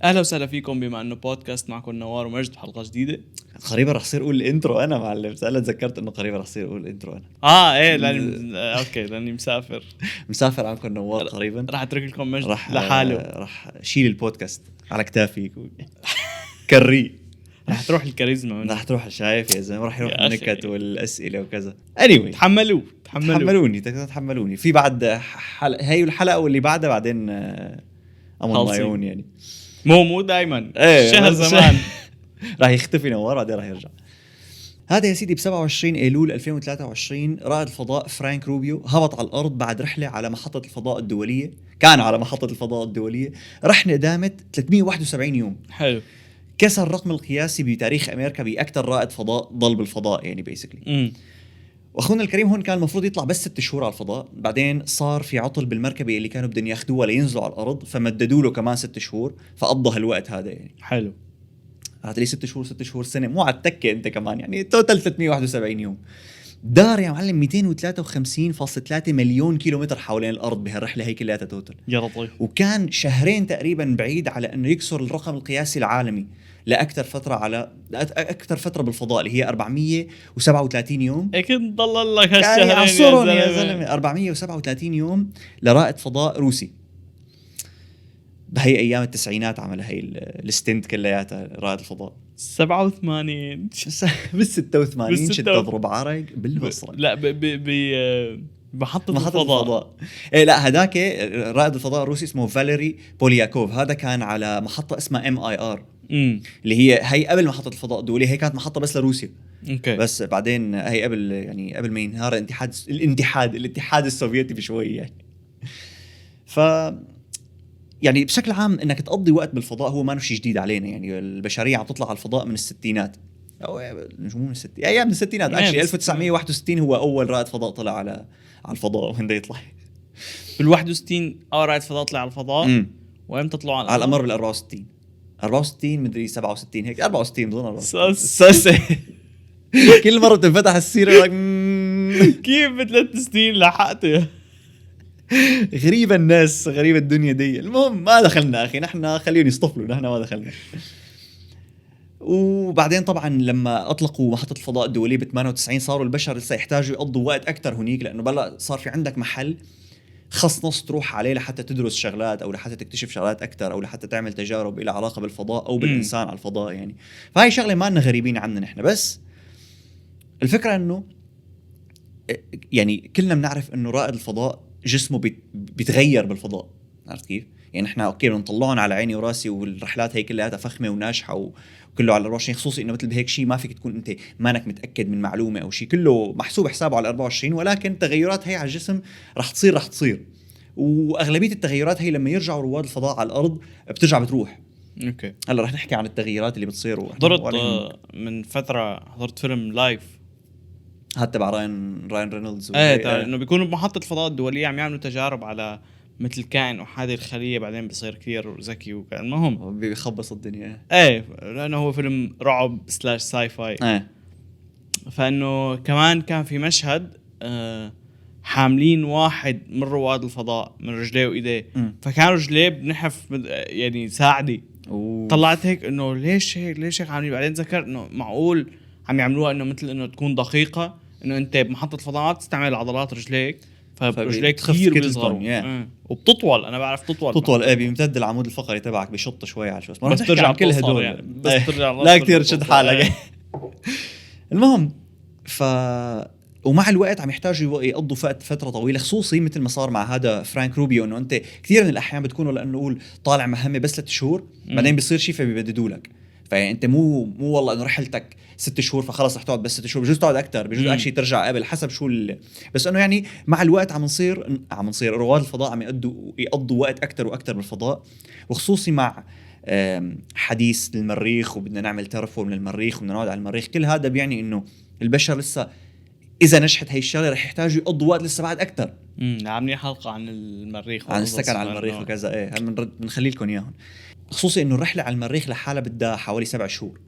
اهلا وسهلا فيكم بما انه بودكاست معكم نوار ومجد بحلقه جديده. قريبا رح صير اقول الانترو انا معلم. هلا تذكرت انه قريبا رح صير اقول الانترو انا. ايه لاني اوكي لاني مسافر. مسافر عنكم نوار قريبا. راح اترك لكم مجد لحاله. رح شيل البودكاست على كتافي كري. راح تروح الكاريزما منه. رح تروح شايف يا زلمه. رح يروح يا أخي. النكت والاسئله وكذا. anyway تحملوني تحملوني في بعد هي الحلقه واللي بعدها بعدين امون مايون يعني مو دائما ايه شهر زمان. راح يختفي نوار بعدين راح يرجع. هذا يا سيدي ب 27 ايلول 2023 رائد الفضاء فرانك روبيو هبط على الارض بعد رحله على محطه الفضاء الدوليه. كان على محطه الفضاء الدوليه. رحله دامت 371 يوم. حلو. كسر الرقم القياسي بتاريخ امريكا باكثر رائد فضاء ضل بالفضاء يعني بيسكلي. واخونا الكريم هون كان المفروض يطلع بس 6 شهور على الفضاء. بعدين صار في عطل بالمركبه اللي كانوا بدهم ياخذوها لينزلوا على الارض فمددوا له كمان 6 شهور فقضى هالوقت هذا يعني. حلو. هات لي 6 شهور سنه مو على التكه انت كمان يعني توتال 371 يوم. دار يا معلم 253.3 مليون كيلومتر حوالين الارض بهالرحله هي كلها توتال. يا لطيف. وكان شهرين تقريبا بعيد على انه يكسر الرقم القياسي العالمي لاكثر فتره بالفضاء اللي هي 437 يوم. اكيد ضل لك هالشهرين هالشهرين يا زلمه 437 يوم لرائد فضاء روسي. بهي ايام التسعينات عمل هي الستنت كلياتها رائد الفضاء. 87 بال 86 شد تضرب عرق بالبصره. لا محطة الفضاء. إيه لا هداك رائد الفضاء الروسي اسمه فاليري بولياكوف. هذا كان على محطة اسمها MIR اللي هي قبل محطة الفضاء الدولية. هي كانت محطة بس لروسيا. اوكي. بس بعدين هي قبل ما ينهار الاتحاد السوفيتي بشوي يعني. ف يعني بشكل عام انك تقضي وقت بالفضاء هو ما شيء جديد علينا يعني. البشريه عم تطلع على الفضاء من الستينات او مش من الستينات ايام الستينات اكشلي 1961 هو اول رائد فضاء طلع على الفضاء. وين بده يطلع بال 61 رائد فضاء طلع على الفضاء. وامتى طلعوا على القمر بال 64 مدري 67 هيك 64 بظن 64 كل مره بتنفتح السيره كيف ب3 سنين لحقته. غريبة الناس غريبة الدنيا دي. المهم ما دخلنا أخي نحن خليهم يصطفلوا نحن ما دخلنا. وبعدين طبعا لما أطلقوا محطة الفضاء الدولية ب 98 صاروا البشر لسه يحتاجوا يقضوا وقت أكتر هنيك لأنه بلا صار في عندك محل خص نص تروح عليه لحتى تدرس شغلات أو لحتى تكتشف شغلات أكتر أو لحتى تعمل تجارب إلى علاقة بالفضاء أو بالإنسان على الفضاء يعني. فهاي شغلة ما لنا غريبين عننا نحن. بس الفكرة أنه يعني كلنا بنعرف أنه رائد الفضاء جسمه بيتغير بالفضاء. عرفت كيف؟ يعني احنا اوكي بنطلعهم على عيني وراسي والرحلات هي كلها فخمه وناجحه وكله على 24 خصوصي انه مثل بهيك شيء ما فيك تكون انت مانك متاكد من معلومه او شيء. كله محسوب حسابه على 24 ولكن تغيرات هي على الجسم رح تصير واغلبيه التغيرات هي لما يرجعوا رواد الفضاء على الارض بترجع بتروح. اوكي هلا رح نحكي عن التغييرات اللي بتصير. حضرت من فتره حضرت فيلم لايف هذا تبع راين رينولدز. انه بيكونوا بمحطه الفضاء الدوليه عم يعملوا تجارب على مثل كائن احادي الخليه بعدين بيصير كثير ذكي وكان المهم بيخبص الدنيا. لانه هو فيلم رعب / ساي فاي. فانه كمان كان في مشهد حاملين واحد من رواد الفضاء من رجليه وايديه. فكان رجليه بنحف يعني ساعدي. طلعت هيك انه ليش هيك عاملين. بعدين ذكرت انه معقول عم يعملوها انه مثل انه تكون دقيقه انه انت بمحطه الفضاء ما بتستعمل عضلات رجليك فرجليك كثير بيصغروا وبتطول. انا بعرف تطول بيمتد العمود الفقري تبعك بشط شوي على شو بس ترجع كل هدول يعني. بس ترجع لا كثير تشد حالك. المهم ومع الوقت عم يحتاجوا يقضوا فتره طويله خصوصي مثل ما صار مع هذا فرانك روبيو انه انت كثير من الاحيان بتكونوا لانه نقول طالع مهمه بس 3 شهور بعدين بيصير شيء فبيبددوا لك. فانت مو والله انه رحلتك 6 شهور فخلص رح تقعد بس 6 شهور. بجوز تقعد اكثر بجوز اكشلي ترجع قبل حسب شو بس انه يعني مع الوقت عم نصير رواد الفضاء عم يقضوا وقت اكثر واكثر بالفضاء. وخصوصي مع حديث المريخ وبدنا نعمل ترفورم للمريخ وبدنا نقعد على المريخ. كل هذا بيعني انه البشر لسه اذا نجحت هي الشغله رح يحتاجوا يقضوا وقت لسه بعد اكثر. عاملين حلقه عن المريخ عن السكن على المريخ وكذا. بنخلي لكم اياهم. خصوصي انه الرحله على المريخ لحالها بدها حوالي 7 شهور.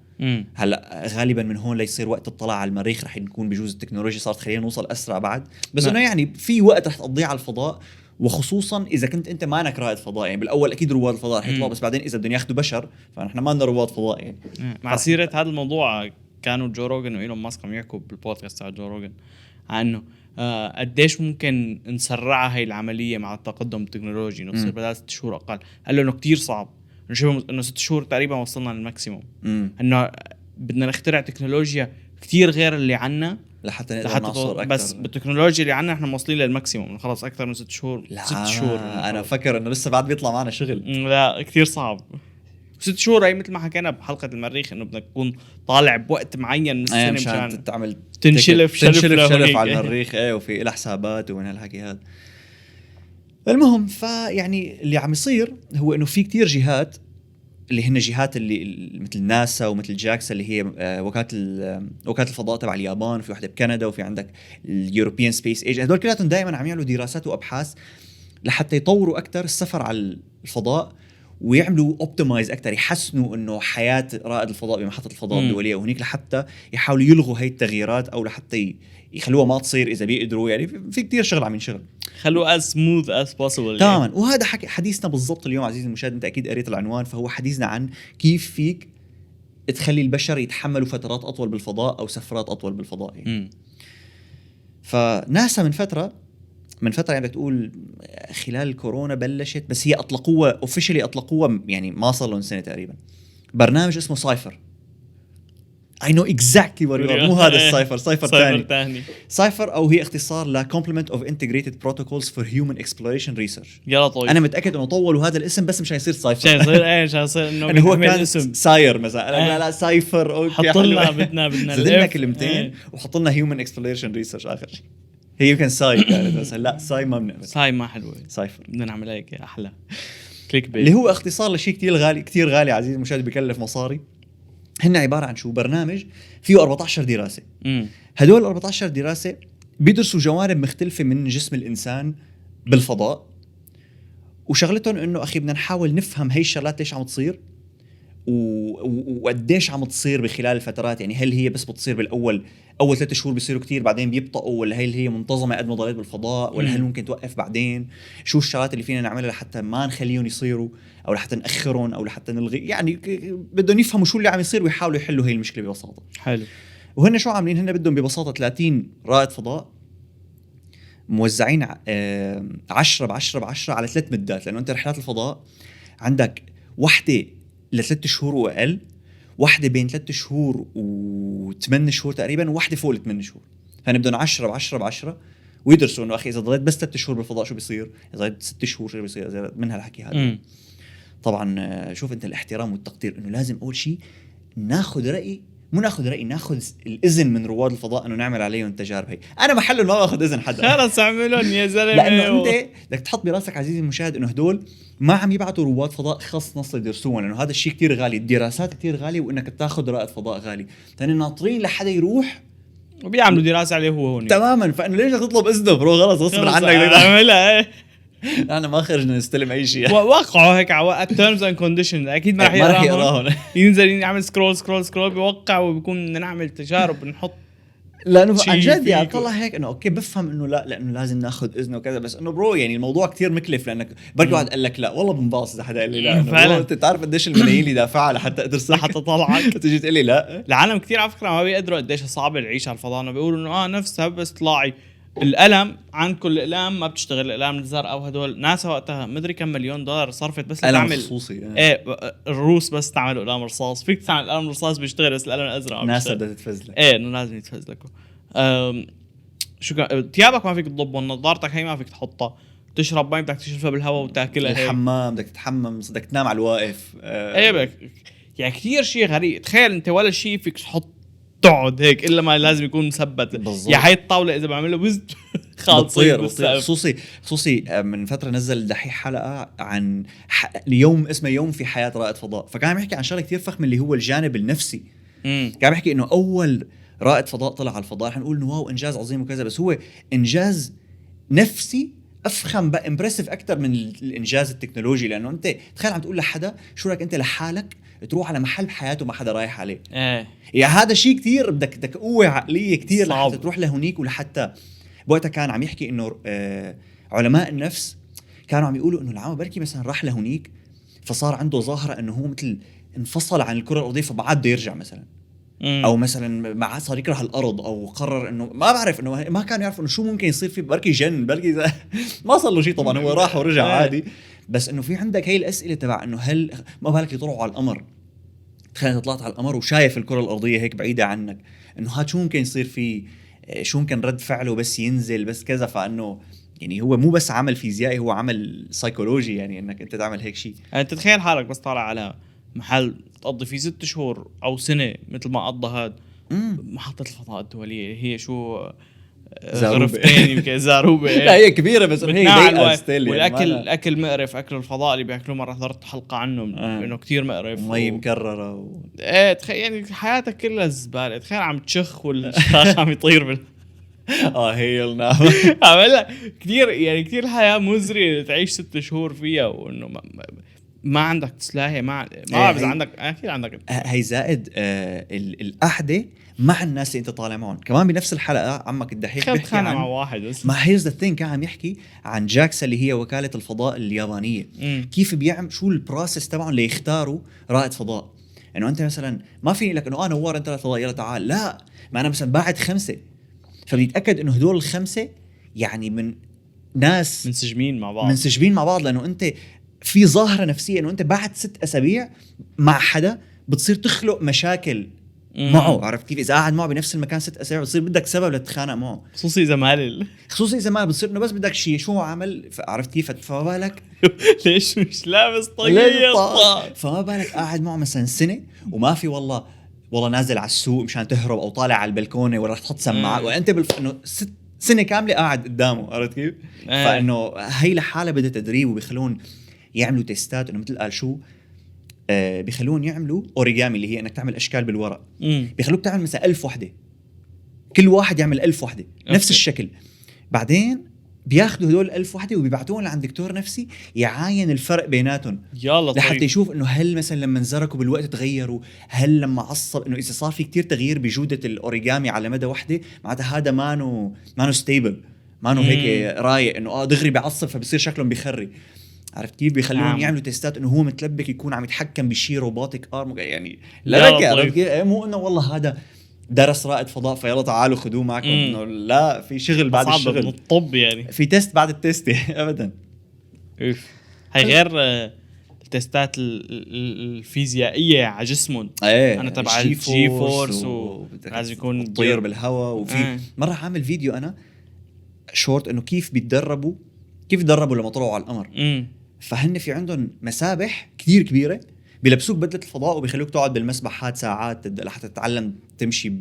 هلا غالبا من هون ليصير وقت الطلع على المريخ رح نكون بجوز التكنولوجيا صارت خلينا نوصل اسرع بعد. بس انه يعني في وقت رح تقضيه على الفضاء وخصوصا اذا كنت انت مانك رائد فضاء. يعني بالاول اكيد رواد الفضاء رح يطلعوا، بس بعدين اذا بدهم ياخذوا بشر فنحن ما لنا رواد فضاء يعني. مع سيرة هذا الموضوع كانوا جو روجن وإيلون ماسك عم يحكوا بالبودكاست تاع جو روجن عنه قديش ممكن نسرعها هاي العملية مع التقدم التكنولوجي، نصير بدل 6 شهور أقل. قال له إنه كتير صعب، نشوف إنه 6 شهور تقريبا وصلنا للماكسيموم، إنه بدنا نخترع تكنولوجيا كتير غير اللي عنا لحتى نقدر نعصر أكتر. بس بالتكنولوجيا اللي عنا احنا موصلين للماكسيموم، خلاص أكثر من 6 شهور. 6 شهور أنا فكر إنه لسه بعد بيطلع معنا شغل. لا كتير صعب. 6 شهور هي مثل ما حكينا بحلقة المريخ إنه بدك تكون طالع بوقت معين من السنة مشان تعمل تنشلف شلف على المريخ وفي إلى حسابات ومن هالحكي هذا. المهم فيعني اللي عم يصير هو إنه في كتير جهات اللي هن جهات اللي مثل ناسا ومثل جاكسا اللي هي وكالة الفضاء تبع اليابان، وفي واحدة بكندا، وفي عندك اليوروبيان سبيس ايج. هذول كلهم دائما عم يعملوا دراسات وابحاث لحتى يطوروا اكثر السفر على الفضاء ويعملوا اوبتمايز اكثر، يحسنوا انه حياه رائد الفضاء بمحطه الفضاء الدوليه، وهنيك لحتى يحاولوا يلغوا هاي التغييرات او لحتى يخلوها ما تصير اذا بيقدروا. يعني في كتير شغل عم ينشغل، خلوه as smooth as possible تماما. وهذا حديثنا بالضبط اليوم عزيزي المشاهد، انت اكيد قريت العنوان. فهو حديثنا عن كيف فيك تخلي البشر يتحملوا فترات اطول بالفضاء او سفرات اطول بالفضاء يعني. فناسا من فتره يعني تقول خلال الكورونا بلشت، بس هي اطلقوها اوفيشلي، اطلقوها يعني ما صار لهم سنه تقريبا، برنامج اسمه سايفر. I know exactly what you are. مو هذا السايفر، سايفر ثاني. سايفر او هي اختصار ل Complement of Integrated Protocols for Human Exploration Research. يلا طيب. انا متاكد انه طولوا هذا الاسم بس مش هيصير سايفر، مش هيصير انه هو كان اسم ساير مثلا. لا سايفر اوكي، حط لنا بدنا زدنا كلمتين وحط لنا Human Exploration Research اخر شيء. هي يمكن ساي كانت بس لا ساي ما بنعمل، ساي ما حلوه، سايفر بدنا نعمل هيك احلى كليك بيت، اللي هو اختصار لشيء كتير غالي عزيزي المشاهد، بيكلف مصاري. هن عباره عن شو؟ برنامج فيه 14 دراسه. هدول 14 دراسه بيدرسوا جوانب مختلفه من جسم الانسان بالفضاء، وشغلتهم انه اخي بدنا نحاول نفهم هي الشغلات ليش عم تصير وقديش عم تصير بخلال الفترات. يعني هل هي بس بتصير اول 3 شهور بيصيروا كتير بعدين بيبطئوا، ولا هي منتظمه قد ما ضلت بالفضاء، ولا هل ممكن توقف بعدين؟ شو الشغلات اللي فينا نعملها لحتى ما نخليهم يصيروا، او لحتى ناخرهم، او لحتى نلغي؟ يعني بدهم يفهموا شو اللي عم يصير ويحاولوا يحلوا هي المشكله ببساطه. حلو. وهن شو عاملين؟ هن بدهم ببساطه 30 رائد فضاء موزعين 10 ب10 على 3 مدات، لانه انت رحلات الفضاء عندك واحده ل3 شهور واقل، واحده بين 3 شهور و8 شهور تقريبا، وواحده فوق 8 شهور. فنبدون 10 ب10 ويدرسوا انه اخي اذا ضليت بس 3 شهور بالفضاء شو بيصير، اذا ضليت 6 شهور شو بيصير، اذا من هالحكي هذا. طبعا شوف انت الاحترام والتقدير، انه لازم اول شيء ناخذ الاذن من رواد الفضاء انه نعمل عليهم التجارب هي. انا محل ما باخذ اذن حدا، خلص اعملهم يا زلمه. لانه انت بدك تحط براسك عزيزي المشاهد انه هدول ما عم يبعثوا رواد فضاء خاص نص يدرسوها، لانه هذا الشيء كتير غالي، الدراسات كتير غاليه، وانك تاخذ رائد فضاء غالي. ثاني ناطرين لحدا يروح وبيعملوا دراسه عليه هو هون تماما. فانه ليش تطلب اذنه برو؟ خلص غصب عنك اعملها. انا ما خرجنا نستلم اي شيء. وقعوا هيك على terms and conditions، اكيد ما رح يقراهم. ينزل يعمل سكرول بيوقع وبيكون بدنا نعمل تجارب بنحط. لانه عن جد يعني طلع هيك انه اوكي بفهم انه لا لانه لازم ناخذ اذنه وكذا، بس انه برو يعني الموضوع كتير مكلف، لانك بركي واحد قال لك لا والله بنباص، اذا حدا قال لي لا انت تعرف قديش الملايين اللي دافعها لحتى ادرسك حتى طلعك تيجي تقول لي لا. العالم كتير على فكره ما بيقدروا قديش صعب العيش على الفضاء، بيقولوا انه نفسها بس طلعي القلم عن كل اقلام ما بتشتغل، الاقلام الزرقاء او هدول. ناسا وقتها مدري كم مليون دولار صرفت بس تعمل خصوصي. الروس بس تعملوا اقلام رصاص، فيك تعمل قلم رصاص بيشتغل بس القلم الازرق ناسا بدها تتفزلك. انه لازم يتفزلكوا. شو ثيابك ما فيك تضبهم، نظارتك هي ما فيك تحطها، تشرب مي بدك تشربها بالهواء وتاكلها، الحمام بدك تتحمم، بدك تنام على الواقف. يعني كثير شيء غريب. تخيل انت ولا شيء فيك تحط تقعد هيك الا ما لازم يكون مثبت. يا هاي الطاوله اذا بعملها وزد خالصين. خصوصي من فتره نزل الدحيح حلقه عن اليوم اسمه يوم في حياه رائد فضاء، فكان عم يحكي عن شغله كثير فخمه اللي هو الجانب النفسي. كان عم يحكي انه اول رائد فضاء طلع على الفضاء حنقول انه واو انجاز عظيم وكذا، بس هو انجاز نفسي افخم بقى، امبرسيف اكثر من الانجاز التكنولوجي. لانه انت تخيل عم تقول لحدا شو رايك انت لحالك تروح على محل بحياته ما حدا رايح عليه. يعني هذا شيء كتير بدك قوه عقليه كتير لحتى تروح لهونيك. ولحتى بوقتها كان عم يحكي انه علماء النفس كانوا عم يقولوا انه العالم بركي مثلا راح لهونيك فصار عنده ظاهره انه هو مثل انفصل عن الكره الارضيه فبعد بده يرجع مثلا، او مثلا معاه صار يكره الارض او قرر انه ما بعرف انه ما كانوا يعرفوا انه شو ممكن يصير فيه، بركي جن بركي ما صار له شيء طبعا، هو راح ورجع عادي. بس انه في عندك هي الاسئله تبع انه هل ما بالك يطلعوا على القمر، تخيل انت طلعت على القمر وشايف الكره الارضيه هيك بعيده عنك، انه هاد شو ممكن يصير فيه، شو ممكن رد فعله بس ينزل بس كذا. فانه يعني هو مو بس عمل فيزيائي، هو عمل سايكولوجي، يعني انك انت تعمل هيك شيء. يعني تتخيل حالك بس طالع على محل تقضي فيه 6 شهور او سنه مثل ما قضى هاد محطه الفضاء الدوليه، هي شو غرفتين يمكن زاروبه لا هي كبيره بس هي ضيقه ستيل، والاكل يعني الاكل مقرف، اكل الفضاء اللي بياكلوه مره حضرت حلقه عنه انه كتير مقرف، مي مكرره ايه تخيل يعني حياتك كلها زباله، تخيل عم تشخ والشاش عم يطير هي النعم. عملها كتير، يعني كتير الحياه مزريه تعيش 6 شهور فيها، وانه ما عندك تسلاهي، ما بعرف اذا عندك اكيد عندك هي زائد القعده مع الناس اللي انت طالع معهم. كمان بنفس الحلقه عمك الدحيح بيحكي عن مع واحد بس ما هيز ذا ثينج، كان عم يحكي عن جاكسا اللي هي وكاله الفضاء اليابانيه. كيف بيعمل شو البروسيس تبعهم ليختاروا رائد فضاء. انه انت مثلا ما فيني لك انه نوار انت فضاء يلا تعال، لا ما انا مثلا بعد 5، فبيتاكد انه هدول ال5 يعني من ناس منسجمين مع بعض لانه انت في ظاهره نفسيه انه انت بعد 6 أسابيع مع حدا بتصير تخلق مشاكل معه. عرفت كيف؟ اذا قاعد معه بنفس المكان 6 أسابيع بتصير بدك سبب لتتخانق معه، خصوصي اذا مال بتصير انه بس بدك شيء شو هو عمل. عرفت كيف؟ فما بالك ليش مش لابس طاقية، فما بالك قاعد معه مثلا سنه وما في والله نازل على السوق مشان تهرب او طالع على البلكونه ولا تحط سماعه وانت انه 6 سنه كامله قاعد قدامه. عرفت كيف؟ فانه هي لحالها بدها تدريب، وبيخلون يعملوا تيستات انه مثل قال شو بيخلون يعملوا اوريجامي اللي هي انك تعمل اشكال بالورق. بيخلوك تعمل مثلا 1000 وحده، كل واحد يعمل 1000 وحده نفس الشكل. بعدين بياخذوا هدول 1000 وحده وبيبعتوهم لعند دكتور نفسي يعاين الفرق بيناتهم لحتى يشوف انه هل مثلا لما انزركوا بالوقت تغيروا، هل لما عصب انه اذا صار في كتير تغيير بجوده الاوريجامي على مدى وحده معناتها هذا مانو ستيبل، مانو هيك رايق، انه دغري بيعصب فبصير شكلهم بيخري. عرفت كيف؟ بيخلوهم يعملوا تيستات انه هو متلبك يكون عم يتحكم بشي روبوتيك ارم يعني لا عرفت كيف؟ مو انه والله هذا درس رائد فضاء فيلا تعالوا خذوه معكم، انه لا في شغل بعد الشغل من الطب، يعني في تيست بعد التيست ابدا. هي غير التستات الفيزيائيه على جسمهم. انا تبع الجي فورس ولازم يكون طير بالهواء. وفي مره عامل فيديو انا شورت انه كيف بيتدربوا لما طلعوا على القمر. فهن في عندهم مسابح كتير كبيره بيلبسوك بدله الفضاء وبيخلوك تقعد بالمسبح ساعات لحتى تتعلم تمشي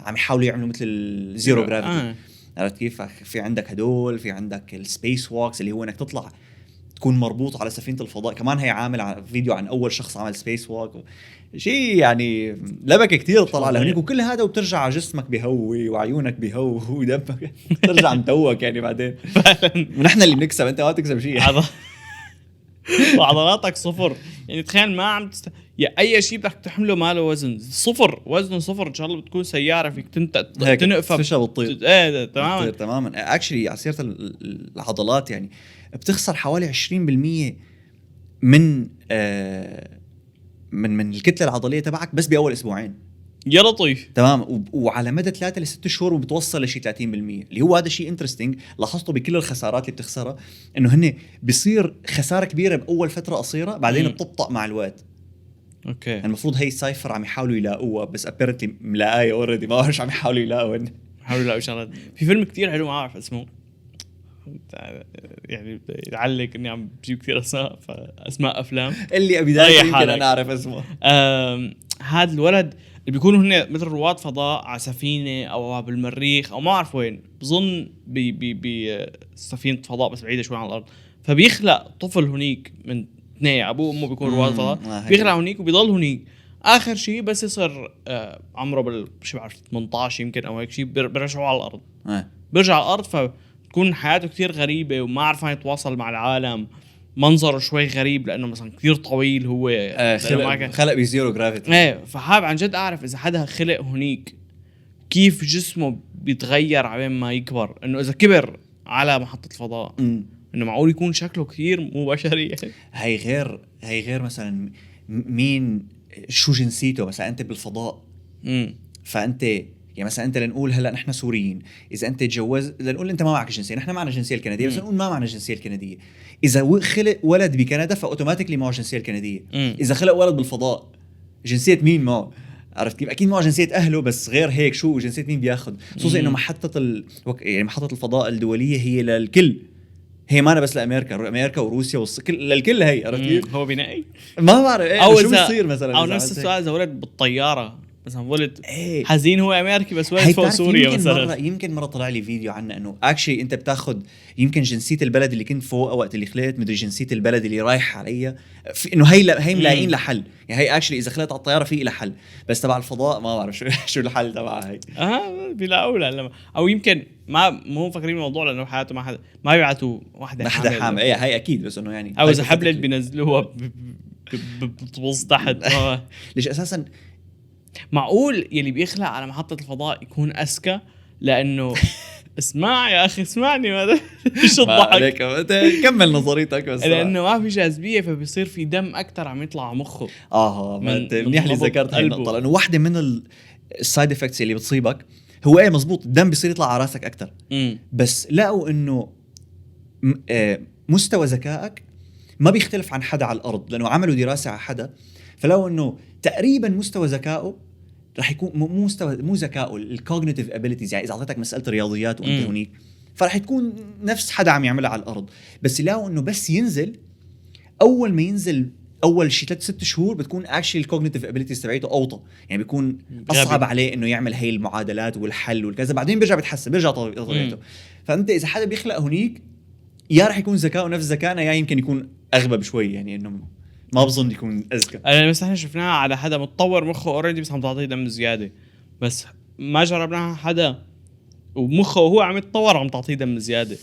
عم يحاولوا يعملوا مثل الزيرو جرافيتي. عرفت كيف؟ في عندك هدول، في عندك السبيس ووكس اللي هو انك تطلع تكون مربوط على سفينه الفضاء. كمان هي عامل فيديو عن اول شخص عمل سبيس ووك، شيء يعني لبكه كتير طلع لهنيك. وكل هذا وبترجع على جسمك بهوي وعيونك بهوي ودمك ترجع متوك يعني بعدين ونحن اللي بنكسب، انت ما تكسب شيء. وعضلاتك صفر، يعني تخيل ما عم يا اي شيء بدك تحمله ما له وزن، صفر، وزنه صفر. ان شاء الله بتكون سياره فيك تنقفها فيش بتطير. تماما تماما. اكشلي على سيره العضلات يعني بتخسر حوالي 20% من من الكتله العضليه تبعك بس باول اسبوعين. يا لطيف. تمام. وعلى مدى 3 ل6 شهور وبتوصل لشيء 30%، اللي هو هذا شيء انترستينج. لاحظته بكل الخسارات اللي بتخسرها انه هن بيصير خساره كبيره باول فتره قصيره بعدين بتبطأ مع الوقت. اوكي. المفروض هي سايفر عم يحاولوا يلاقوها بس ابيرنتلي ملاقيه اوريدي، ما بعرفش عم يحاولوا يلاقوها. حاولوا يلاقوا شغلات. في فيلم كتير حلو ما اعرف اسمه، يعني يعلق اني عم بجيب كثير اسماء افلام اللي بدايه يمكن انا اعرف اسمه. هذا الولد اللي بيكونوا هن مثل رواد فضاء على سفينه او بالمريخ او ما اعرف وين، بظن بسفينه فضاء بس بعيده شوي عن الارض. فبيخلق طفل هنيك من اثنين، ابوه وامه بيكون رواد فضاء، بيخلق هنيك وبيضل هنيك. اخر شيء بس يصير عمره شو بعرف 18 يمكن او هيك شيء، بيرجعوا على الارض. بيرجع على الارض فتكون حياته كتير غريبه وما عرفان يتواصل مع العالم. منظره شوي غريب لانه مثلا كثير طويل هو، خلق بزيرو جرافيتي. فحاب عن جد اعرف اذا حدا خلق هنيك كيف جسمه بيتغير على ما يكبر، انه اذا كبر على محطة الفضاء انه معقول يكون شكله كثير مو بشري يعني. هي غير مثلا مين شو جنسيته مثلا انت بالفضاء. فانت يعني مثلا انت لنقول هلا نحن سوريين، اذا انت تجوز لنقول انت ما معك جنسيه، نحن معنا الجنسيه الكنديه بس نقول ما معنا الجنسيه الكنديه، اذا خلق ولد بكندا فاوتوماتيكلي معه الجنسيه الكنديه. اذا خلق ولد بالفضاء جنسيه مين معه؟ عرفت كيف؟ اكيد معه جنسيه اهله، بس غير هيك شو جنسيه مين بياخذ؟ خصوصا انه يعني محطه الفضاء الدوليه هي للكل، هي ما أنا بس لامريكا، امريكا وروسيا للكل هي. عرفت كيف؟ هو بنائي ما بعرف أو شو بيصير مثلا. او نفس السؤال اذا ولد بالطياره مثلا، ولد حزين هو امريكي بس ولد فوق سوريا مثلا. يمكن مره طلع لي فيديو عنه انه اكشلي انت بتاخذ يمكن جنسيه البلد اللي كنت فوق وقت اللي خليت، مدري جنسيه البلد اللي رايح عليها، انه هي ملاقين لحل يعني. هي اكشلي اذا خليت على الطياره في لها حل، بس تبع الفضاء ما بعرف شو الحل تبعها هي. بيلاقوا لما او يمكن ما مو مفكرين الموضوع لانه حياته ما يبعثوا وحده حامل. هي اكيد، بس انه يعني او اذا حبلت بينزلوها بتبص تحت. ليش اساسا معقول يلي بيخلق على محطة الفضاء يكون أذكى؟ لأنه اسمع يا أخي اسمعني، ماذا إيش الضحك؟ كمل نظريتك بس. لأنه ما في جاذبية فبيصير في دم أكتر عم يطلع على مخه. منيح اللي ذكرت هاي النقطة، لأنه واحدة من السايد افكتس اللي بتصيبك هو مزبوط، الدم بيصير يطلع على راسك أكتر. بس لقوا إنه مستوى ذكائك ما بيختلف عن حدا على الأرض، لأنه عملوا دراسة على حدا فلو إنه تقريبا مستوى ذكائه رح يكون مو ذكائه الكوجنيتيف ابيليتيز، يعني اذا اعطيتك مساله رياضيات وانت هنيك فرح تكون نفس حدا عم يعملها على الارض. بس يلاقوا انه بس ينزل، اول ما ينزل اول شيء 3-6 شهور بتكون اكشلي الكوجنيتيف ابيليتيز تبعته اوطى، يعني بيكون اصعب عليه انه يعمل هي المعادلات والحل والكذا، بعدين بيرجع بيتحسن بيرجع طبيعته. فانت اذا حدا بيخلق هنيك يا رح يكون ذكائه نفس ذكائنا، يا يمكن يكون اغبى بشوي، يعني انه ما بظن يكون اذكى. انا بس احنا شفناها على حدا متطور مخه اوريدي بس عم تعطيه دم زياده، بس ما جربناها حدا ومخه وهو عم يتطور عم تعطيه دم زياده.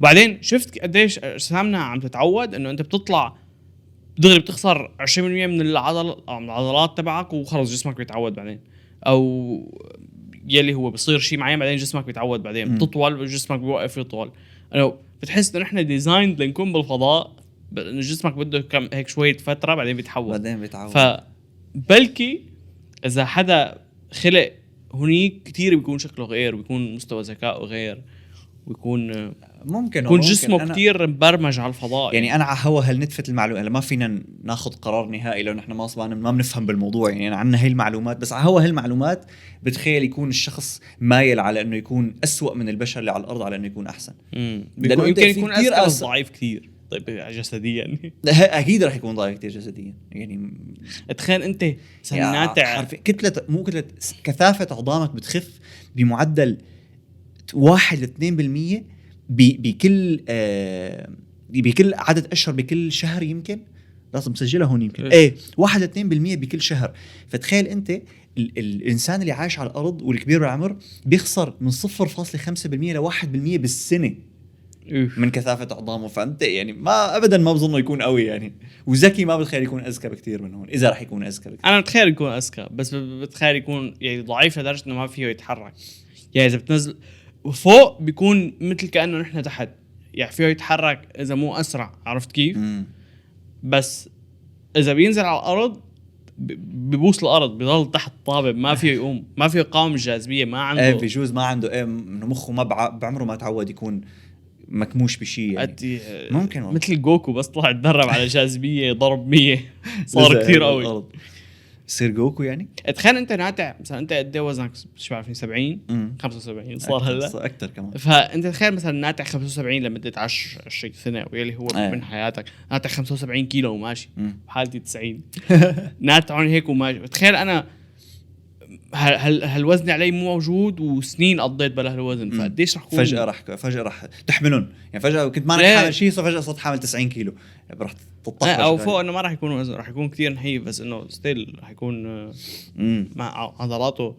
بعدين شفت قديش اجسامنا عم تتعود انه انت بتطلع دغري بتخسر 20% من العضلات تبعك وخلص جسمك بيتعود بعدين، او يلي هو بيصير شيء معين بعدين جسمك بيتعود بعدين بتطول جسمك بيوقف يطول. انا بتحس انه احنا ديزاين لنكون بالفضاء، انه جسمك بده كم هيك شويه فتره بعدين بيتعود. فبلكي اذا حدا خلق هنيك كتير بيكون شكله غير، بيكون مستوى ذكائه غير، ويكون ممكن يكون جسمه كتير مبرمج على الفضاء. يعني انا على هوا هالنتفه المعلومه ما فينا ناخذ قرار نهائي لو نحن ما بنفهم بالموضوع، يعني عندنا هي المعلومات بس على هوا هالمعلومات بتخيل يكون الشخص مايل على انه يكون أسوأ من البشر اللي على الارض على انه يكون احسن. لانه يمكن يكون اذكى ضعيف كتير. طيب جسديا اكيد رح يكون ضعيف كتير جسديا، يعني تخيل انت ناتع كتله مو كتله كثافه عظامك بتخف بمعدل 1-2% بكل عدد اشهر بكل شهر، يمكن لازم مسجلها هون يمكن 1-2% بكل شهر. فتخيل انت الانسان اللي عايش على الارض والكبير بالعمر بيخسر من 0.5% ل1% بالسنه من كثافه عظامه. فانت يعني ما ابدا ما بظنه يكون قوي يعني، وذكي ما بتخيل يكون اذكى بكثير من هون، اذا رح يكون اذكى بكثير. انا بتخيل يكون اذكى بس بتخيل يكون يعني ضعيف لدرجه انه ما فيه يتحرك. يعني اذا بتنزل فوق بيكون مثل كانه نحن تحت، يعني فيه يتحرك اذا مو اسرع، عرفت كيف؟ بس اذا بينزل على الارض ببوس الارض بيضل تحت طابب، ما فيه يقوم، ما فيه قاوم الجاذبيه، ما عنده بيجوز ما عنده انه مخه ما بعمره ما تعود يكون مكموش بشيء يعني. ممكن مثل جوكو بس طلع يتدرب على جاذبيه ضرب 100 صار كثير قوي. صير جوكو يعني. تخيل انت ناتع مثلا انت قد ايه وزنك؟ مش بعرفني 70 75 صار هلا اكثر كمان. فانت تخيل مثلا ناتع 75 لمده 20 سنه واللي هو من حياتك، ناتع 75 كيلو وماشي بحالتي 90 ناتعون هيك وماشي. تخيل انا هالوزن علي مو موجود وسنين قضيت بلا هالوزن، فقديش رح كون فجأة رح تحملون يعني. فجأة كنت ما رح حامل شيء فجأة صرت حامل 90 كيلو رح تطفش او فوق انه ما رح يكون وزن، رح يكون كثير نحيف بس انه ستيل رح يكون مع عضلاته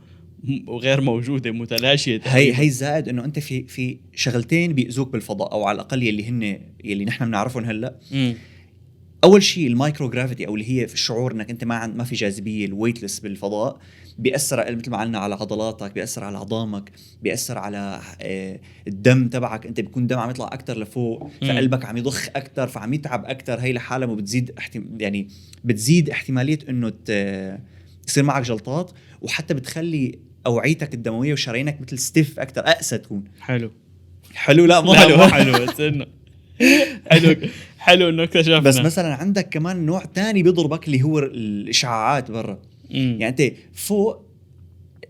وغير موجوده متلاشيه. هي زائد انه انت في شغلتين بيأذوك بالفضاء، او على الاقل يلي نحن بنعرفهم هلا. اول شيء المايكرو جرافيتي، او اللي هي في الشعور انك انت ما في جاذبيه، الويتلس بالفضاء، بيأثر مثل ما قلنا على عضلاتك، بيأثر على عظامك، بيأثر على الدم تبعك. انت بيكون الدم عم يطلع اكثر لفوق، فقلبك عم يضخ اكثر، فعم يتعب اكثر. هي لحالها وبتزيد يعني بتزيد احتماليه انه يصير معك جلطات، وحتى بتخلي اوعيتك الدمويه وشرايينك مثل ستيف اكثر، اقسى تكون. حلو لا مو حلو مو حلو بس انه حلو انه اكتشفنا. بس مثلا عندك كمان نوع تاني بيضربك اللي هو الاشعاعات برا. يعني انت فوق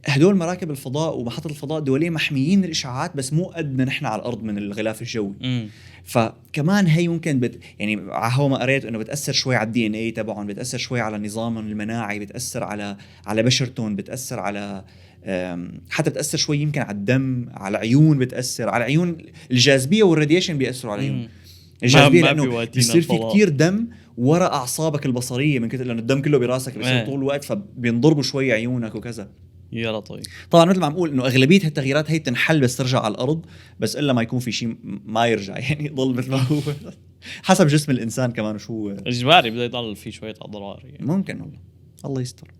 هدول مراكب الفضاء ومحطة الفضاء الدولية محميين من الاشعاعات، بس مو قدنا نحن على الارض من الغلاف الجوي. فكمان هي ممكن يعني هو ما قريت انه بتاثر شوي على الدي ان اي تبعهم، بتاثر شوي على نظامهم المناعي، بتاثر على بشرتهم، بتاثر على حتى بتاثر شوي يمكن على الدم، على العيون، بتاثر على العيون. الجاذبيه والراديشن بياثروا على العيون. الجاذبيه لانه بيصير في كتير دم ورا اعصابك البصريه من كتر لانه الدم كله براسك بيصير طول الوقت، فبينضربوا شوي عيونك وكذا. يا لطيف. طبعا مثل ما عم نقول انه اغلبيه هالتغييرات هي بتنحل بس ترجع على الارض، بس الا ما يكون في شيء ما يرجع، يعني يضل مثل ما هو. حسب جسم الانسان كمان شو اجباري بده يضل في شويه اضرار يعني. ممكن والله الله يستر،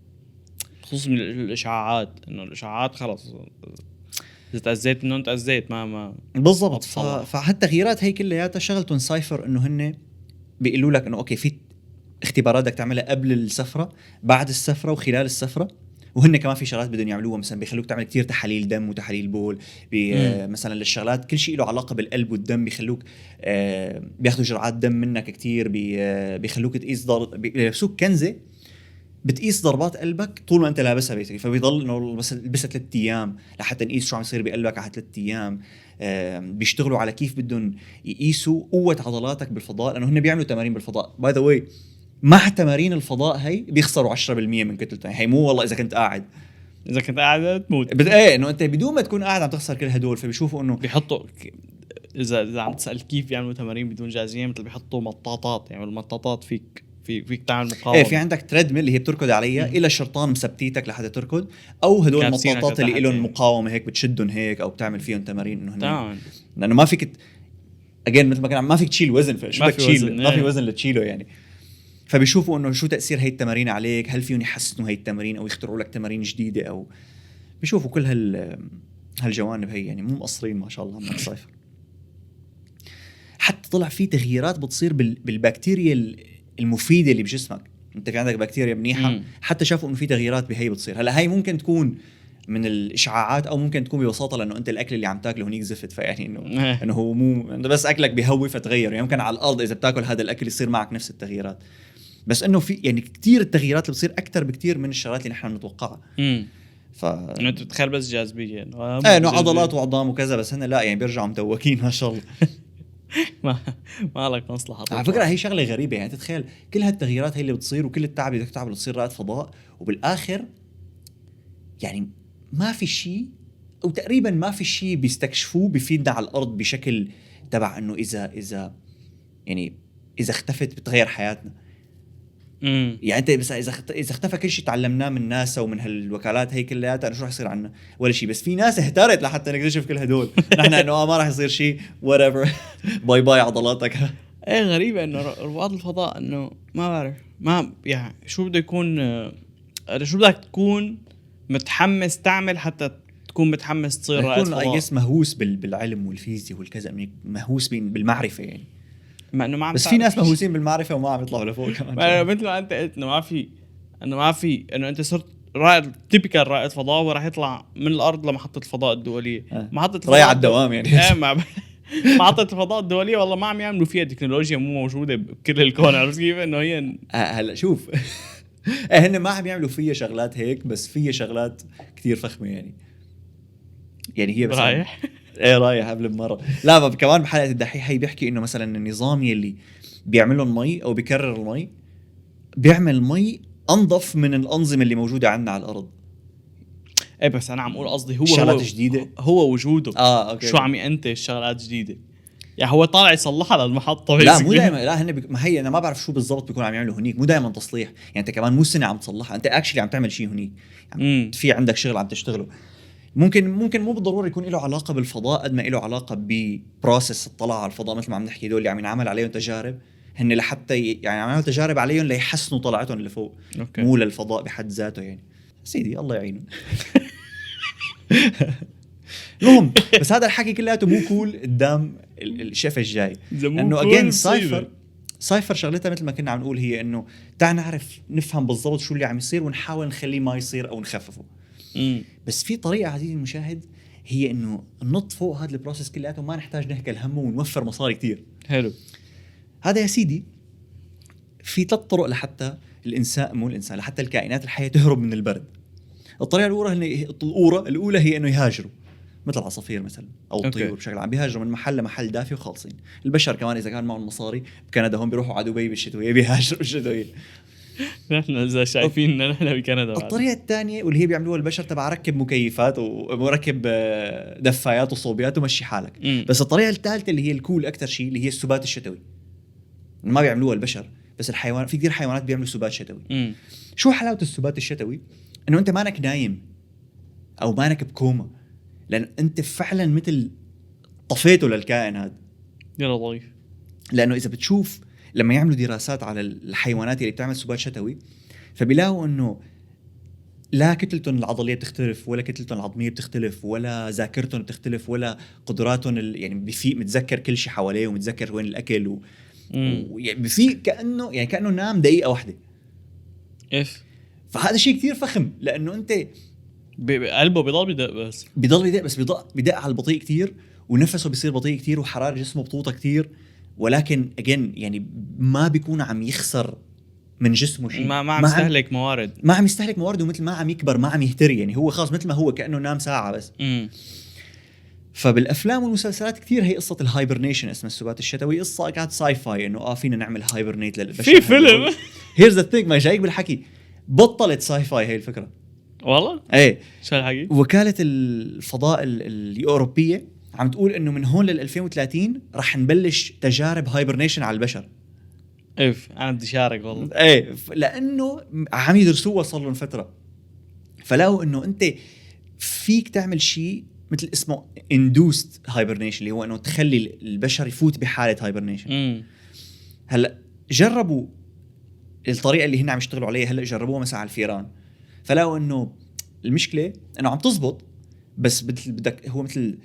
خصوصا من الاشعاعات، انه الاشعاعات خلص اذا تاذيت انه انت اذيت ما بالضبط. فهالتغييرات هي كلياتها شغلتهم سايفر، انه هن بيقولوا لك انه اوكي في اختبارات بدك تعملها قبل السفره، بعد السفره، وخلال السفره. وهن كمان في شغلات بدهم يعملوها، مثلا بيخلوك تعمل كتير تحاليل دم وتحاليل بول، مثلا للشغلات كل شيء له علاقه بالقلب والدم، بيخلوك بياخذوا جرعات دم منك كتير، بيخلوك تقيس بيلبسوك كنزه بتقيس ضربات قلبك طول ما انت لابسها بيتري، فبيضل انه بس لبسها 3 ايام لحتى نقيس شو عم يصير بقلبك على 3 ايام. بيشتغلوا على كيف بدهم يقيسوا قوه عضلاتك بالفضاء، لانه هن بيعملوا تمارين بالفضاء. باي ذا واي مع تمارين الفضاء هي بيخسروا 10% من كتلتهم. هي مو والله اذا كنت قاعد تموت ايه، انه انت بدون ما تكون قاعد عم تخسر كل هدول. فبيشوفوا انه بيحطوا اذا عم تسال كيف بيعملوا تمارين بدون جاذبيه، مثل بيحطوا مطاطات، يعني المطاطات فيك تعمل مقاومه. ايه في عندك تريدميل اللي هي بتركض عليها الى شرطان مثبتيتك لحتى تركض، او هدول المطاطات اللي لهم مقاومه هيك بتشدهم هيك، او بتعمل فيهم تمارين انه لانه ما فيك اجين مثل ما كان ما فيك تشيل وزن، فشو بدك تشيل؟ ما في وزن لتشيله يعني. فبيشوفوا انه شو تاثير هي التمارين عليك، هل فيهم يحسنوا هي التمارين او يخترعوا لك تمارين جديده، او بيشوفوا كل هالجوانب هي. يعني مو مقصرين ما شاء الله عم نصيفر. حتى طلع في تغييرات بتصير بالبكتيريا المفيده اللي بجسمك. انت في عندك بكتيريا منيحه، حتى شافوا انه في تغييرات بهي بتصير. هلا هي ممكن تكون من الاشعاعات، او ممكن تكون ببساطه لانه انت الاكل اللي عم تاكله هنيك زفت، فيعني انه هو مو انت بس اكلك بيهوي فتغير. يعني ممكن على الارض اذا بتاكل هذا الاكل يصير معك نفس التغييرات، بس انه في يعني كتير التغييرات اللي بتصير اكثر بكتير من الشغلات اللي نحن بنتوقعها. انه انت بتخيل بس جاذبيه انه عضلات وعظام وكذا، بس هن لا يعني بيرجعوا متوكين ما شاء الله. ما لك مصلحه. على فكره هي شغله غريبه، يعني تتخيل كل هالتغييرات هي اللي بتصير وكل التعب اللي بدك تتعب تصير رائد فضاء، وبالاخر يعني ما في شيء او تقريبا ما في شيء بيستكشفوه بيفيدنا على الارض بشكل تبع انه اذا يعني اذا اختفت بتغير حياتنا. يعني انت بس اذا اختفى كل شيء تعلمناه من ناسا ومن هالوكالات هي كلياتها، شو راح يصير عنا ولا شيء. بس في ناس اهترت لحتى نكتشف كل هدول. نحن انه ما راح يصير شيء whatever باي باي عضلاتك. ايه غريبه انه رواد الفضاء انه ما بعرف ما يعني شو بده يكون، شو بدك تكون متحمس تعمل حتى تكون متحمس تصير رائد فضاء. يكون مهووس بالعلم والفيزياء والكذا، مهووس بالمعرفه يعني. بس في ناس مهووسين بالمعرفه وما عم يطلعوا لفوق كمان. مثل ما انت قلت انه ما في انه انت صرت رائد تيبيكال رائد فضاء وراح يطلع من الارض لمحطه الفضاء الدوليه. محطه الفضاء رايح على الدوام يعني. محطه الفضاء الدوليه والله ما عم يعملوا فيها تكنولوجيا مو موجوده بكل الكون. عرفت كيف انه هي هلا شوف هن ما عم يعملوا فيها شغلات هيك، بس فيها شغلات كتير فخمه يعني هي بس رايح رايح قبل بمره. لا كمان بحلقه الدحيح هي بيحكي انه مثلا النظام يلي بيعملوا المي او بيكرر المي بيعمل مي انظف من الانظمه اللي موجوده عندنا على الارض. ايه بس انا عم اقول قصدي هو شغلات جديده، هو وجوده أوكي. شو عم ينتج شغلات جديده، يعني هو طالع يصلحها للمحطه. لا مو دائما، لا هن ما هي انا ما بعرف شو بالضبط بيكون عم يعملوا هنيك. مو دائما تصليح، يعني انت كمان مو سنه عم تصلحها، انت اكشلي عم تعمل شيء هنيك يعني في عندك شغل عم تشتغله. ممكن مو بالضروره يكون له علاقه بالفضاء قد ما له علاقه ببروسس الطلعه على الفضاء. مثل ما عم نحكي دول اللي عم ينعمل عليهم تجارب، هن لحتى يعني عملوا تجارب عليهم ليحسنوا طلعتهم لفوق. أوكي. مو للفضاء بحد ذاته يعني. سيدي الله يعينه. المهم بس هذا الحكي كلياته مو كول قدام الشيف الجاي، انه اجين سايفر شغلتها مثل ما كنا عم نقول هي انه تعال نعرف نفهم بالضبط شو اللي عم يصير ونحاول نخليه ما يصير او نخففه. بس في طريقه عزيزي المشاهد هي انه ننط فوق هذا البروسيس كلياته وما نحتاج نهكل همه ونوفر مصاري كتير. حلو. هذا يا سيدي في 3 طرق لحتى الانسان لحتى الكائنات الحيه تهرب من البرد. الطريقه الاولى هي انه يهاجروا، مثل العصافير مثلا او الطيور بشكل عام بيهاجروا من محل لمحل دافي وخالصين. البشر كمان اذا كان معهم مصاري بكندا هم بيروحوا على دبي بالشتويه بيهاجروا بالشتويه. نحن اذا شايفين ان نحن بكندا. الطريقه الثانيه واللي هي بيعملوها البشر تبع ركب مكيفات ومركب دفايات وصوبيات ومشي حالك. بس الطريقه الثالثه اللي هي الكول اكثر شيء اللي هي السبات الشتوي، ما بيعملوها البشر بس الحيوان، في كثير حيوانات بيعملوا سبات شتوي. شو حلاوه السبات الشتوي؟ انه انت مانك نايم او مانك بكوما، لان انت فعلا مثل طفيته للكائن هذا. يلا ضيف. لانه اذا بتشوف لما يعملوا دراسات على الحيوانات اللي بتعمل سبات شتوي فبيلاقوا انه لا كتلتهم العضليه بتختلف ولا كتلتهم العظميه بتختلف ولا ذاكرتهم بتختلف ولا قدراتهم يعني بفيق متذكر كل شيء حواليه ومتذكر وين الاكل يعني بفيق كانه نام دقيقه واحده. فهذا شيء كتير فخم لانه انت قلبه بيضل بدق بس بدق على البطيء كتير ونفسه بيصير بطيء كتير وحرارة جسمه بتوطى كتير، ولكن يعني ما بيكون عم يخسر من جسمه شيء. ما عم يستهلك موارد، ما عم يستهلك موارد، ومثل ما عم يكبر ما عم يهتري، يعني هو خلاص مثل ما هو كأنه نام ساعة بس. فبالأفلام والمسلسلات كتير هي قصة الهايبرنيشن اسمها السبات الشتوي، قصة كانت ساي فاي انه فينا نعمل هايبرنيت للبشر. في فيلم هيرز ذا ثينج ما جايك بالحكي بطلت ساي فاي هي الفكرة والله. ايه شو الحكي؟ وكالة الفضاء الأوروبية عم تقول انه من هون لل 2030 رح نبلش تجارب هايبرنيشن على البشر. انا بدي شارك والله. لانه عم يدرسوها صار لهم فترة، فلو انه انت فيك تعمل شيء مثل اسمه induced hibernation اللي هو انه تخلي البشر يفوت بحالة هايبرنيشن. هلا جربوا الطريقة اللي هن عم يشتغلوا عليها، هلا جربوها مثلا على الفيران، فلو انه المشكلة انه عم تزبط بس بدك هو مثل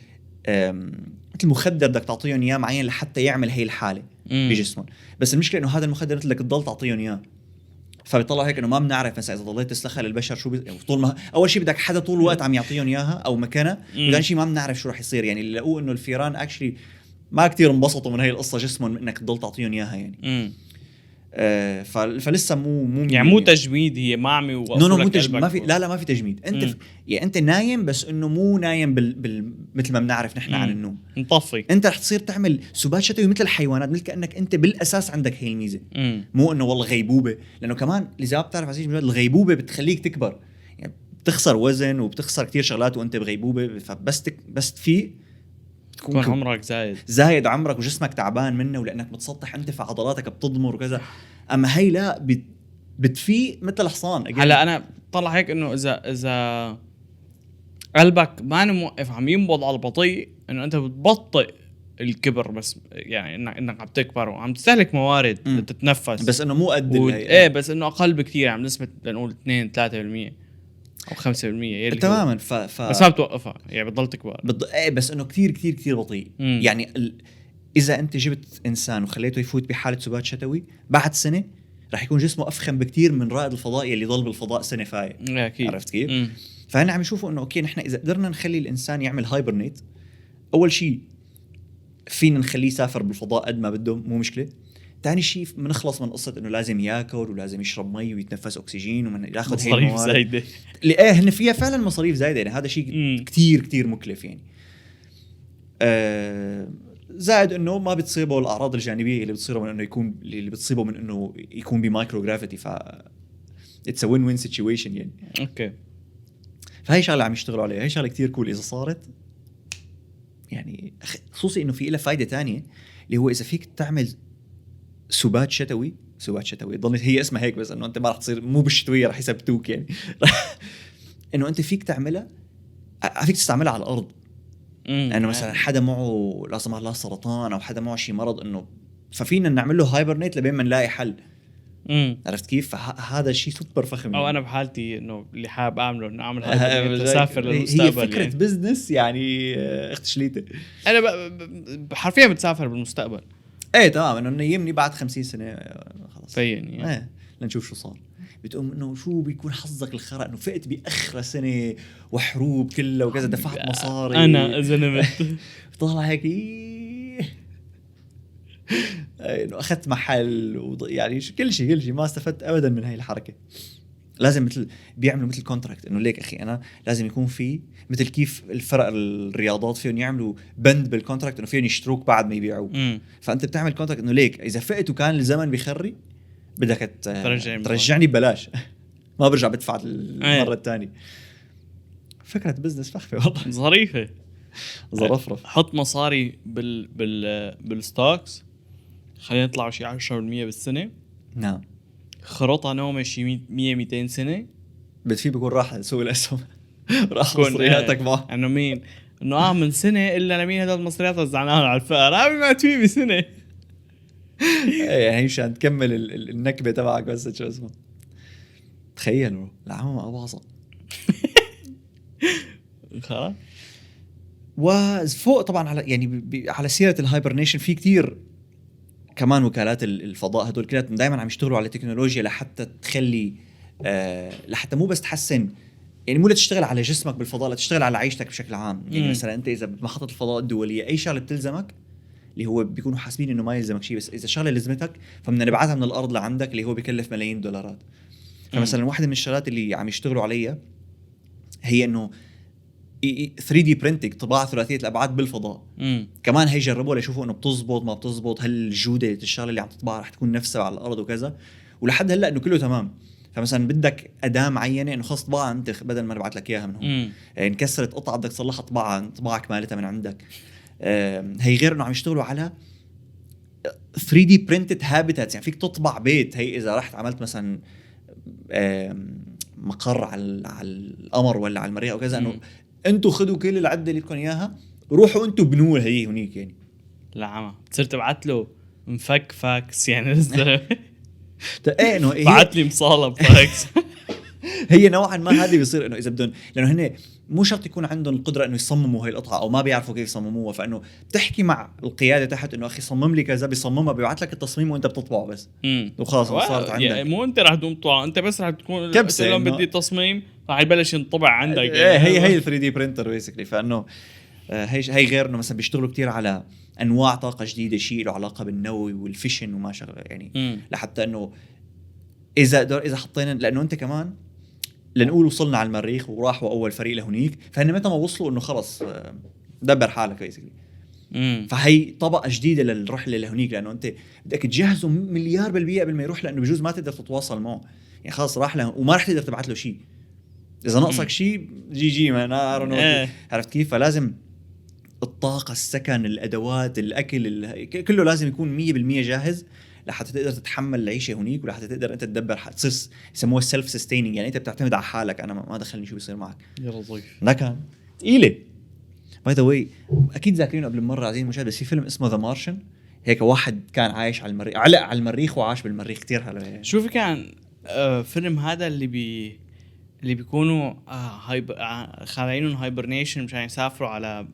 مخدر بدك تعطيهم اياه معين لحتى يعمل هي الحالة بجسمهم، بس المشكلة انه هذا المخدر مثل بدك تضل تعطيهم اياه، فبيطلعوا هيك انه ما بنعرف مثلا اذا ضليت تسلخها للبشر شو طول ما اول شيء بدك حدا طول الوقت عم يعطيهم اياها او مكانها، وثاني شيء ما بنعرف شو راح يصير. يعني اللي لقوه انه الفيران اكشلي ما كتير انبسطوا من هي القصة جسمهم انك تضل تعطيهم اياها يعني. فلسه مو يعني مو تجميد، هي ما عم يوقفوا لك قلبك. ما في ما في تجميد. انت يعني انت نايم بس انه مو نايم مثل ما بنعرف نحن عن النوم مطفي. انت رح تصير تعمل سبات شتوي مثل الحيوانات، مثل كأنك انت بالاساس عندك هي الميزه، مو انه والله غيبوبه. لانه كمان اذا بتعرف عزيزي الغيبوبه بتخليك تكبر، يعني بتخسر وزن وبتخسر كتير شغلات وانت بغيبوبه، فبس تفيق تكون عمرك زايد عمرك وجسمك تعبان منه، ولانك متسطح انت فعضلاتك بتضمر وكذا. اما هي لا بتفيق مثل الحصان. هلا انا طلع هيك انه اذا قلبك ما موقف عم ينبض على البطيء، انه انت بتبطئ الكبر، بس يعني انك عم تكبر وعم تستهلك موارد تتنفس، بس انه مو قد بس انه اقل بكثير، عم نسبه لنقول 2-3% او 5% تماما. بس ما بتوقفها، يعني بتضل تكبر بس انه كثير كثير كثير بطيء. يعني اذا انت جبت انسان وخليته يفوت بحاله سبات شتوي بعد سنه راح يكون جسمه افخم بكثير من رائد الفضاء اللي ضل بالفضاء سنه فايق. اكيد. عرفت كيف؟ فهنا عم يشوفوا انه اوكي نحن اذا قدرنا نخلي الانسان يعمل هايبرنيت، اول شيء فينا نخليه يسافر بالفضاء قد ما بده، مو مشكله. ثاني شيء بنخلص من قصه انه لازم ياكل ولازم يشرب مي ويتنفس اكسجين ومن ياخذ مصاريف زايده اللي هن فيها فعلا مصاريف زايده. يعني هذا شيء كتير كتير مكلف يعني. زائد انه ما بتصيبه الاعراض الجانبيه اللي بتصيبه من انه يكون بمايكرو جرافيتي، ف اتس ا وين وين سيتويشن يعني. اوكي. فهي شغله عم يشتغلوا عليها، هي شغله كتير كول اذا صارت يعني. خصوصي انه في لها فايده تانية اللي هو اذا فيك تعمل سبات شتوي ضلت هي اسمها هيك، بس انه انت ما راح تصير مو بالشتويه راح يثبتوك يعني. انه انت فيك تعملها، فيك تستعملها على الارض. لانه مثلا حدا معه لا سمح الله سرطان او حدا معه شيء مرض انه ففينا نعمل له هايبرنيت لبين ما نلاقي حل. امم عرفت كيف؟ فهذا الشيء سوبر فخم او يعني. انا بحالتي انه اللي حابب اعمله انه اعمل هايبرنيت اسافر هي للمستقبل. فكره يعني بزنس يعني اخت شليته. انا حرفيا بتسافر بالمستقبل. ايه تمام، انه يمني بعد 50 سنه خلص فين يعني ايه لنشوف شو صار. بتقوم انه شو بيكون حظك الخرا انه فقت باخر سنه وحروب كلها وكذا، دفعت مصاري انا اذا نمت طالع هيك انه اخذت محل يعني كل شيء ما استفدت ابدا من هاي الحركه. لازم مثل بيعملوا مثل كونتراكت انه ليك اخي انا لازم يكون في مثل كيف الفرق الرياضات فيهم يعملوا بند بالكونتراكت انه فيهم يشتروك بعد ما يبيعوه. فانت بتعمل كونتراكت انه ليك اذا فقت وكان الزمن بيخري بدك ترجعني ببلاش ما برجع بدفع المره الثانيه. فكره بزنس فخمه والله ظريفه. ظرفرف. حط مصاري بالستوكس خلينا نطلع شي 10% بالسنه. نعم خرطها نومه شي 100-200 سنه بتفي بيكون راح سوق الاسهم راح مصرياتك معه انه مين انه من سنه الا لمين هدول المصريات وزعناهم على الفقراء ما تفي بسنه. يعني مشان تكمل النكبه تبعك بس شو اسمه. تخيلوا العمى اباظه خلاص. وفوق طبعا على يعني على سيره الهايبرنيشن في كتير كمان وكالات الفضاء هدول كلهم دائما عم يشتغلوا على تكنولوجيا لحتى تخلي لحتى مو بس تحسن يعني مو لتشتغل على جسمك بالفضاء، لا تشتغل على عيشتك بشكل عام. يعني مثلا انت اذا بمحطه الفضاء الدوليه اي شغله بتلزمك اللي هو بيكونوا حاسبين انه ما يلزمك شيء، بس اذا شغله لزمتك فبدنا نبعثها من الارض لعندك اللي هو بيكلف ملايين الدولارات. فمثلا واحده من الشغلات اللي عم يشتغلوا عليها هي انه 3D printing طباعه ثلاثيه الابعاد بالفضاء. كمان هي جربوا ليشوفوا انه بتزبط ما بتزبط، هل الجوده الشغله اللي عم تطبع رح تكون نفسها على الارض وكذا. ولحد هلا انه كله تمام. فمثلا بدك اداه معينه انه خلص طباعه انت بدل ما نبعث لك اياها من هون انكسرت قطعه بدك تصلحها طباعك مالتها من عندك. هي غير انه عم يشتغلوا على 3D printed habitats، يعني فيك تطبع بيت. هي اذا رحت عملت مثلا مقر على القمر ولا على المريخ او كذا انه انتوا خذوا كل العده اللي بدكم اياها روحوا انتوا بنوا هي هنيك. يعني لا عم صرت ابعت له مفك فاكس يعني الزلمه ايه انه بعت لي مصالب فاكس. هي نوعا ما هذه بيصير انه اذا بدهم، لانه هن مو شرط يكون عندهم القدره انه يصمموا هاي القطعه او ما بيعرفوا كيف يصمموها، فانه بتحكي مع القياده تحت انه اخي صمم لي كذا، بيصممها بيبعث لك التصميم وانت بتطبعه بس وخلاص صارت عندك. يعني مو انت رح تقوم تطبع، انت بس رح تكون كبسه لهم بدي تصميم رح يبلش ينطبع عندك. ايه هي 3 دي برينتر بيسكلي. فانه هي غير انه مثلا بيشتغلوا كتير على انواع طاقه جديده، شيء له علاقه بالنووي والفيشن وما شغله يعني لحتى انه اذا حطينا، لانه انت كمان لنقول وصلنا على المريخ وراحوا اول فريق لهونيك، فهن متى ما وصلوا انه خلص دبر حالك بيسكلي. فهي طبقه جديده للرحله لهونيك، لانه انت بدك تجهزه مليار بالمية قبل ما يروح، لانه بجوز ما تقدر تتواصل معه. يعني خلص راح له وما رح تقدر تبعت له شيء. اذا ناقصك شيء جي ما انا عرفت كيف. فلازم الطاقه، السكن، الادوات، الاكل، كله لازم يكون 100% جاهز لحتى تقدر تتحمل العيشه هونيك، ولحتى تقدر انت تدبر تصير يسموها سيلف سستينينج. يعني انت بتعتمد على حالك، انا ما دخلني شو بيصير معك. يا لطيف لكن ثقيله. باي ذا واي اكيد ذاكرينه قبل مره عايزين المشاهد، بس في فيلم اسمه ذا مارشن، هيك واحد كان عايش على المريخ، علق على المريخ وعاش بالمريخ. كتير حلو يعني. شوفي كان فيلم هذا اللي بيكونوا خالينهم هايبرنيشن مشان يسافروا على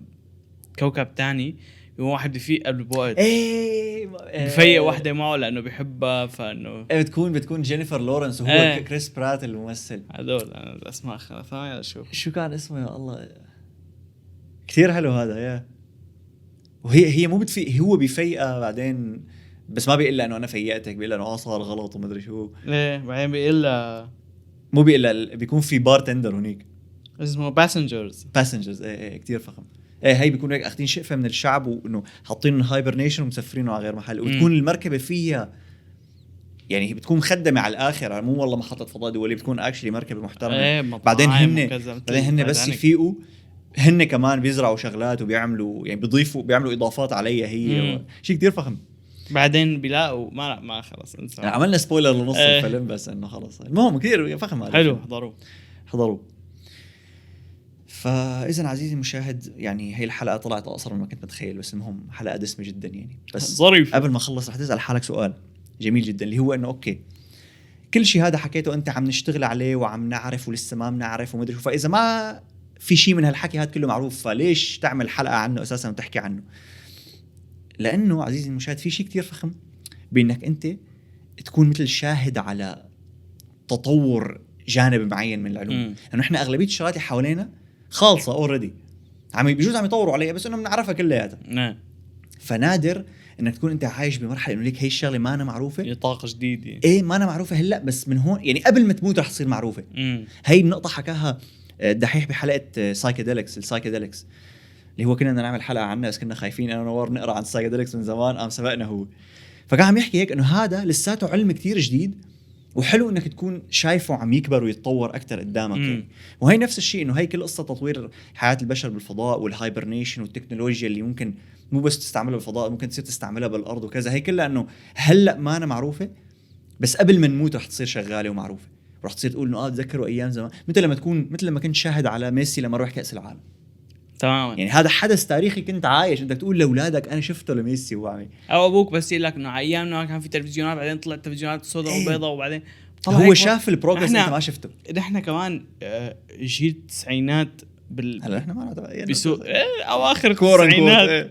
كوكب تاني، واحد فيه قبل بوقت بفيق واحدة معه لأنه بيحبها. فإنه بتكون جينيفر لورنس وهو كريس برات الممثل. هذول أنا الأسماء خلفها. شو كان اسمه يا الله؟ كثير حلو هذا يا. وهي مو بتفيق، هو بيفيقها بعدين بس ما بيقول انه انا فيقتك، بيقول انه صار غلط وما ادري شو. ليه بعدين بيقول مو بيقول، بيكون في بارتندر هنيك اسمه باسنجرز. ايه كثير فخم. هي بيكونوا هيك اخذين شقفه من الشعب وانه حاطين هايبرنيشن ومسفرينه على غير محل. وتكون المركبه فيها يعني بتكون مخدمه على الاخر، مو والله محطه فضاء دوليه، بتكون اكشلي مركبه محترمه. بعدين هن بس يفيقوا، هن كمان بيزرعوا شغلات وبيعملوا يعني بيعملوا اضافات عليها هي شيء كتير فخم. بعدين بيلاقوا ما خلص انسى يعني عملنا سبويلر لنص الفيلم بس انه خلص. المهم كتير فخم هذا حلو. حضروا. فاذا عزيزي المشاهد يعني هي الحلقه طلعت اقصر مما كنت متخيل، بس المهم حلقه دسمه جدا يعني. بس ظريف. قبل ما اخلص رح تسال حالك سؤال جميل جدا اللي هو انه اوكي كل شيء هذا حكيته انت عم نشتغل عليه وعم نعرف ولسه ما بنعرف وما ادري شو، فاذا ما في شيء من هالحكي هذا كله معروف فليش تعمل حلقه عنه اساسا وتحكي عنه؟ لانه عزيزي المشاهد في شيء كتير فخم بانك انت تكون مثل شاهد على تطور جانب معين من العلوم. لانه احنا اغلبيه الشغلات اللي حوالينا خالصه اوريدي، بجوز عم يطوروا عليها بس انه بنعرفها كلياتها. نعم. فنادر انك تكون انت عايش بمرحله انه ليك هي الشغله ما أنا معروفه، طاقه جديده. ايه ما أنا معروفه هلا، بس من هون يعني قبل ما تموت رح تصير معروفه. هي النقطه حكاها الدحيح بحلقه السايكيديلكس اللي هو كنا بدنا نعمل حلقه عنها بس كنا خايفين انا ونور نقرا عن السايكيديلكس من زمان، قام سبقنا هو. فكان عم يحكي هيك انه هذا لساته علم كتير جديد وحلو انك تكون شايفه عم يكبر ويتطور اكثر قدامك يعني. وهي نفس الشيء انه هي كل قصه تطوير حياه البشر بالفضاء والهايبرنيشن والتكنولوجيا اللي ممكن مو بس تستعملها بالفضاء، ممكن تصير تستعملها بالارض وكذا، هي كلها انه هلا ما أنا معروفه بس قبل ما نموت رح تصير شغاله ومعروفه، ورح تصير تقول انه تذكروا ايام زمان، مثل لما كنت شاهد على ميسي لما روح كاس العالم تماما. يعني هذا حدث تاريخي كنت عايش، بدك تقول لاولادك انا شفته لميسي وعمي، او ابوك بس يقول لك انه ايامنا كان في تلفزيونات بعدين طلعت تلفزيونات سوداء وبيضاء وبعدين هو شاف البروجرس انت ما شفته. نحن كمان جيل التسعينات هلا احنا ما يعني اواخر التسعينات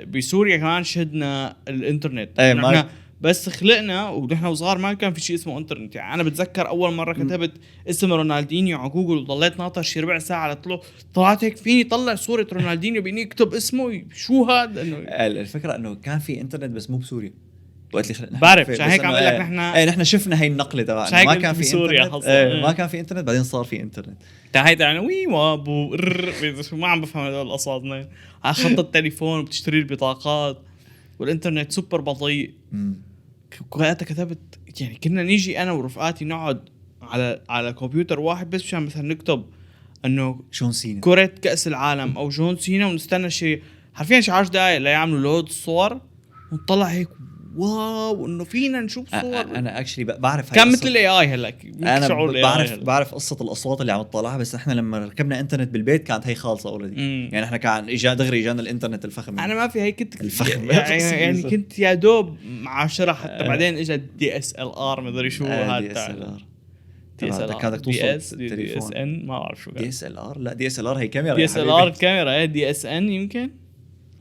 بسوريا كمان شهدنا الانترنت. نحن بس خلقنا ونحن وصغار ما كان في شيء اسمه انترنت. يعني انا بتذكر اول مره كتبت اسم رونالدينيو على جوجل وضليت ناطر شي ربع ساعه طلعت هيك فيني طلع صوره رونالدينيو بيني اكتب اسمه شو هذا. انه الفكره انه كان في انترنت بس مو بسوريا وقت اللي خلقنا بعرف عشان هيك عم اقول لك نحن شفنا هاي النقله تبعنا ما كان في سوريا ما كان في انترنت بعدين صار في انترنت. هيدا يعني وي وابو ما عم بفهم هدول الاصوات على خط التليفون بتشتري البطاقات والانترنت سوبر بطيء. وقتها كتبت يعني كنا نيجي انا ورفقاتي نقعد على كمبيوتر واحد بس مشان مثلا نكتب انه جون سينا كرة كأس العالم او جون سينا ونستنى شيء حرفيا شي 10 دقائق ليعملوا لود الصور ونطلع هيك واو انه فينا نشوف صور. انا اكشلي بعرف كان مثل الاي اي هلا. انا بعرف قصه الاصوات اللي عم تطلعها، بس احنا لما ركبنا انترنت بالبيت كانت هي خالصه اوريدي. يعني احنا كان اجانا الانترنت الفخم. انا ما في هي كنت الفخم يعني كنت يا دوب معاشره حتى بعدين اجى دي اس ال ار ما ادري شو هذا دي اس ال ار بدك توصل دي اس ان ما بعرف شو دي اس ال ار. لا دي اس ال ار هي كاميرا. دي اس ال ار كاميرا. دي اس ان يمكن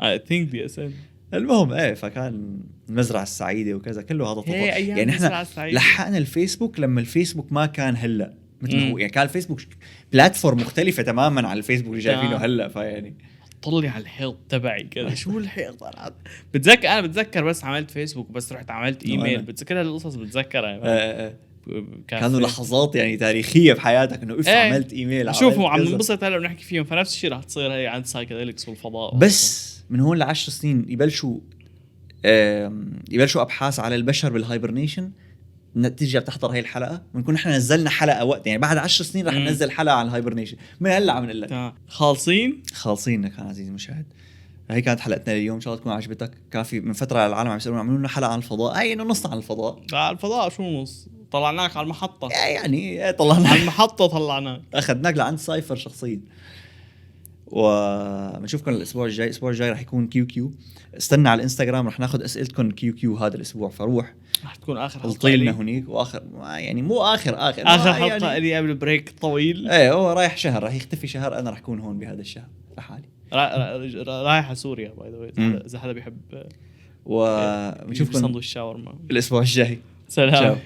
اي ثينك دي اس ان. المهم فكان المزرعة السعيدة وكذا كله هذا طبعا. يعني احنا لحقنا الفيسبوك لما الفيسبوك ما كان هلا مثل هو، يعني كان الفيسبوك بلاتفورم مختلفة تماما عن الفيسبوك اللي شايفينه هلا. فيعني طلي على الحيط تبعي كذا شو الحيط انا بتذكر بس عملت فيسبوك بس رحت عملت ايميل بتذكر القصص بتذكرها. كانوا لحظات يعني تاريخية بحياتك انه عملت ايميل. شوفوا عم ننبسط هلا ونحكي فيهم، فنفس الشيء رح تصير هي عند سايكيديلكس والفضاء. بس من هون ل10 سنين يبلشوا ابحاث على البشر بالهايبرنيشن. تيجي بتحضر هي الحلقه بنكون احنا نزلنا حلقه وقت يعني بعد 10 سنين رح ننزل حلقه عن الهايبرنيشن من هلا عم نقول لك خالصين كان عزيزي المشاهد. هي كانت حلقتنا اليوم، ان شاء الله تكون عجبتك. كان في من فتره العالم عم يسالون عملوا لنا حلقه عن الفضاء، اي انه نص عن الفضاء. على الفضاء شو نص؟ طلعناك على المحطه يعني طلعنا على المحطه طلعناك اخذناك لعند سايفر شخصيا. وبنشوفكم الاسبوع الجاي رح يكون كيو. استنى على الانستغرام رح ناخذ اسئلتكم كيو هذا الاسبوع، فروح رح تكون اخر حلقه طيلنا هنيك واخر يعني مو اخر حلقه يعني لي قبل بريك طويل. هو رايح شهر، رح يختفي شهر، انا رح اكون هون بهذا الشهر لحالي. رايح على سوريا باي ذا واي اذا حدا بيحب. وبنشوفكم ساندويتش شاورما الاسبوع الجاي. سلام.